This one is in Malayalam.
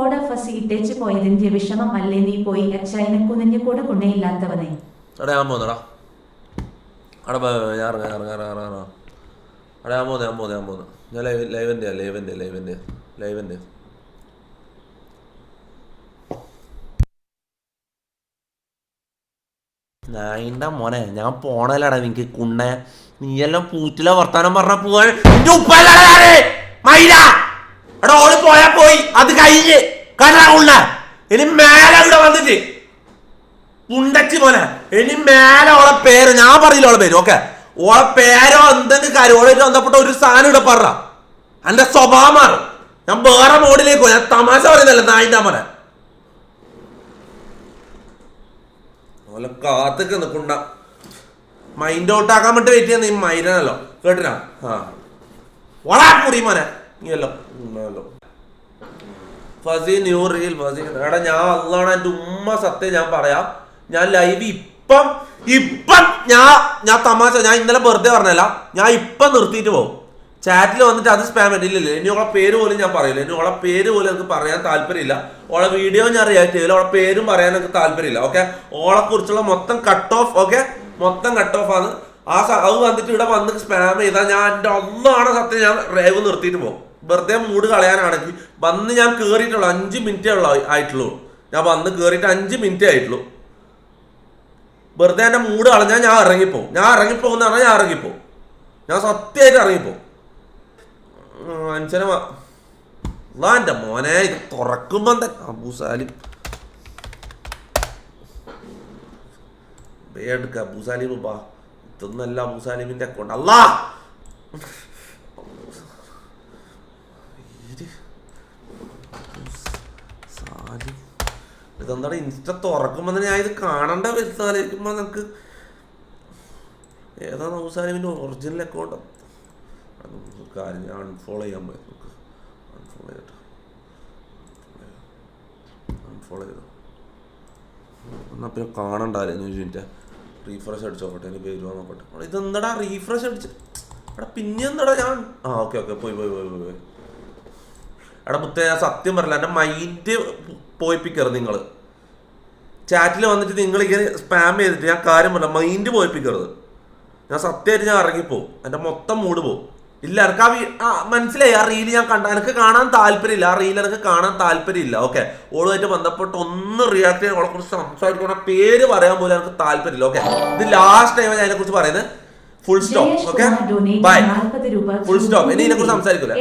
ഫസീട്ടേച്ച് പോയതിന്റെ വിഷമം അല്ലേ നീ പോയി അച്ചായനക്കു നിന്റെ കൂടെ കുണ്ണയില്ലാത്തവനെ. അവിടെ ഞാൻ പോന്നടാ. അവിടെ ഞാൻ പോന്ന് ഞാൻ ലൈവൻ്റെ നായിന്റെ മോനെ ഞാൻ പോണല്ലടാ. നിനക്ക് കുണ്ണ നീയെല്ലാം പൂറ്റില വർത്താനം പറഞ്ഞ പോവാൻ ഓള് പോയാ പോയി, അത് കഴിഞ്ഞ് കണ്ണ ഇനി മേലെ ഇവിടെ വന്നിട്ട് പുണ്ടച്ചി മോനെ ഇനി മേലെ ഓളെ പേര് ഞാൻ പറയില്ല. ഓളെ പേര് ഓക്കെ, ഓളെ പേരോ എന്തെങ്കിലും കാര്യം ഓളായിട്ട് ബന്ധപ്പെട്ട ഒരു സാധനം ഇവിടെ പറ, എന്റെ സ്വഭാവം മാറും. ഞാൻ വേറെ മോഡിലേക്ക് പോയി. ഞാൻ തമാശ പറയുന്നല്ല നായിന്റെ മോനെ. ഓലെ കാത്തൊക്കെ നിൽക്കണ്ട, മൈൻഡ് ഔട്ട് ആക്കാൻ വേണ്ടി വെയിറ്റ് ചെയ്യുന്ന ഈ മൈരനല്ലോ കേട്ടിനാ. ആ ഓളാ മുടി മോനെ നീയല്ലോ ഫസി ന്യൂ റീൽ ഫസി. എടാ ഞാൻ അള്ളാണ് എൻ്റെ ഉമ്മ സത്യം ഞാൻ പറയാം. ഞാൻ ലൈവ് ഇപ്പം ഞാൻ തമാശ ഞാൻ ഇന്നലെ വെറുതെ പറഞ്ഞല്ല, ഞാൻ ഇപ്പം നിർത്തിയിട്ട് പോകും. ചാറ്റിൽ വന്നിട്ട് അത് സ്പാം ഇല്ലല്ലോ. ഇനി ഓളെ പേര് പോലും ഞാൻ പറയില്ല. ഇനി ഓളെ പേര് പോലും എനിക്ക് പറയാൻ താല്പര്യമില്ല. ഓളെ വീഡിയോ ഞാൻ റിയാക്ട് ചെയ്യില്ല. ഓളെ പേരും പറയാൻ എനിക്ക് താല്പര്യമില്ല. ഓക്കെ, ഓളെ കുറിച്ചുള്ള മൊത്തം കട്ട് ഓഫ്. ഓക്കെ, മൊത്തം കട്ട് ഓഫ് ആണ്. അത് വന്നിട്ട് ഇവിടെ വന്ന് സ്പാം ചെയ്താൽ ഞാൻ എൻ്റെ ഒന്നാണ് സത്യം ഞാൻ റേവ് നിർത്തിയിട്ട് പോകും. വെറുതെ മൂഡ് കളയാനാണെങ്കിൽ വന്ന് ഞാൻ കയറിയിട്ടുള്ളൂ 5 മിനിറ്റേ ആയിട്ടുള്ളൂ. ഞാൻ വന്ന് കയറിയിട്ട് 5 മിനിറ്റേ ആയിട്ടുള്ളൂ. വെറുതെ എൻ്റെ മൂഡ് കളഞ്ഞാൽ ഞാൻ ഇറങ്ങിപ്പോവും. ഞാൻ ഇറങ്ങിപ്പോവും. ഞാൻ സത്യമായിട്ട് ഇറങ്ങിപ്പോവും. മനുഷ്യനെ എൻ്റെ മോനെ ഇത് തുറക്കുമ്പം തന്നെ അബൂസാലിം എടുക്ക. അബൂസാലിം ബാ, ഇതൊന്നല്ല അബൂസാലിമിന്റെ അക്കൗണ്ട്. അല്ലാ ഇതെന്താണ് ഇൻസ്റ്റ തുറക്കുമ്പോ തന്നെ ഞാൻ ഇത് കാണേണ്ട വരുത്താലിരിക്കുമ്പോ നമുക്ക് ഏതാണ് അബൂസാലിമിന്റെ ഒറിജിനൽ അക്കൗണ്ട്. കാര്യം ഞാൻ അൺഫോളോ ചെയ്യാൻ പോയി. അൺഫോളോ ചെയ്തോ എന്നാ പിന്നെ കാണണ്ടായിരുന്നു. 1 മിനിറ്റ് റീഫ്രഷ് അടിച്ച് നോക്കട്ടെ, എനിക്ക് വരുവാ നോക്കട്ടെ. ഇതെന്താടാ റീഫ്രഷ് അടിച്ച് എടാ പിന്നെ എന്താടാ ഞാൻ ഓക്കെ പോയി എടാ മുത്തേ ഞാൻ സത്യം പറയില്ല. എൻ്റെ മൈൻഡ് പോയിപ്പിക്കരുത് നിങ്ങൾ. ചാറ്റിൽ വന്നിട്ട് നിങ്ങൾ ഇങ്ങനെ സ്പാം ചെയ്തിട്ട് ഞാൻ കാര്യം പറഞ്ഞ മൈൻഡ് പോയിപ്പിക്കരുത്. ഞാൻ സത്യമായിട്ട് ഞാൻ ഇറങ്ങിപ്പോവും. എൻ്റെ മൊത്തം മൂഡ് പോവും. ഇല്ല എനിക്ക് മനസ്സിലായി. ആ റീല് ഞാൻ എനിക്ക് കാണാൻ താല്പര്യമില്ല. ആ റീൽ എനിക്ക് കാണാൻ താല്പര്യമില്ല. ഓക്കെ, ഓളുമായിട്ട് ബന്ധപ്പെട്ട് ഒന്ന് റിയാക്ട് ചെയ്യാൻ ഓളെ കുറിച്ച് സംസാരിക്കണം, പേര് പറയാൻ പോലും എനിക്ക് താല്പര്യമില്ല. ഓക്കെ, ഇത് ലാസ്റ്റ് ടൈം ഞാൻ അതിനെ കുറിച്ച് പറയുന്നത്. Full stop. Okay bye, full stop. ഇനി ഇതിനെ കുറിച്ച് സംസാരിക്കില്ല.